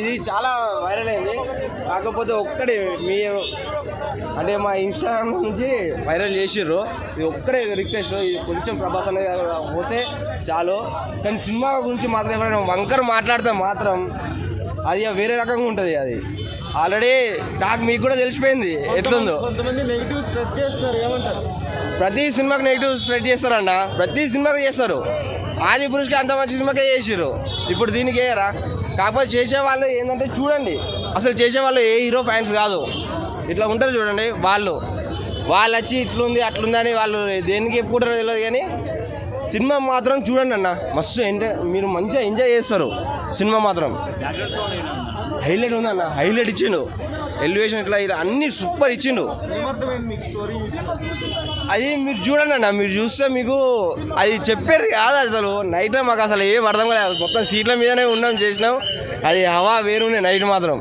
ఇది చాలా వైరల్ అయింది. కాకపోతే ఒక్కడే మీ అంటే మా ఇన్స్టాగ్రామ్ నుంచి వైరల్ చేసిర్రు. ఇది ఒక్కడే రిక్వెస్ట్, కొంచెం ప్రభాస్ అనేది పోతే చాలు. కానీ సినిమా గురించి మాత్రం ఎవరైనా వంకర మాట్లాడితే మాత్రం అది వేరే రకంగా ఉంటుంది. అది ఆల్రెడీ టాక్ మీకు కూడా తెలిసిపోయింది ఎట్లుందో. ప్రతి సినిమాకి నెగిటివ్ స్ప్రెడ్ చేస్తారన్న, ప్రతి సినిమాకి చేస్తారు. ఆది పురుషుకి అంత మంచి సినిమాకే చేసిర్రు, ఇప్పుడు దీనికి వేయరా? కాకపోతే చేసేవాళ్ళు ఏంటంటే చూడండి, అసలు చేసేవాళ్ళు ఏ హీరో ఫ్యాన్స్ కాదు, ఇట్లా ఉంటారు చూడండి. వాళ్ళు వచ్చి ఇట్లుంది అట్లుంది అని వాళ్ళు దేనికి చెప్పుకుంటారో తెలియదు, కానీ సినిమా మాత్రం చూడండి అన్న, మస్తు మీరు మంచిగా ఎంజాయ్ చేస్తారు. సినిమా మాత్రం హైలైట్ ఉందన్న, హైలైట్ ఇచ్చిండు. ఎలివేషన్ ఇట్లా అన్నీ సూపర్ ఇచ్చిండు. అది మీరు చూడండి అన్న, మీరు చూస్తే మీకు అది చెప్పేది కాదు అసలు. నైట్లో మాకు అసలు ఏం అర్థం కాలేదు, మొత్తం సీట్ల మీదనే ఉన్నాం, చేసినాం. అది హవా వేరుండే నైట్ మాత్రం.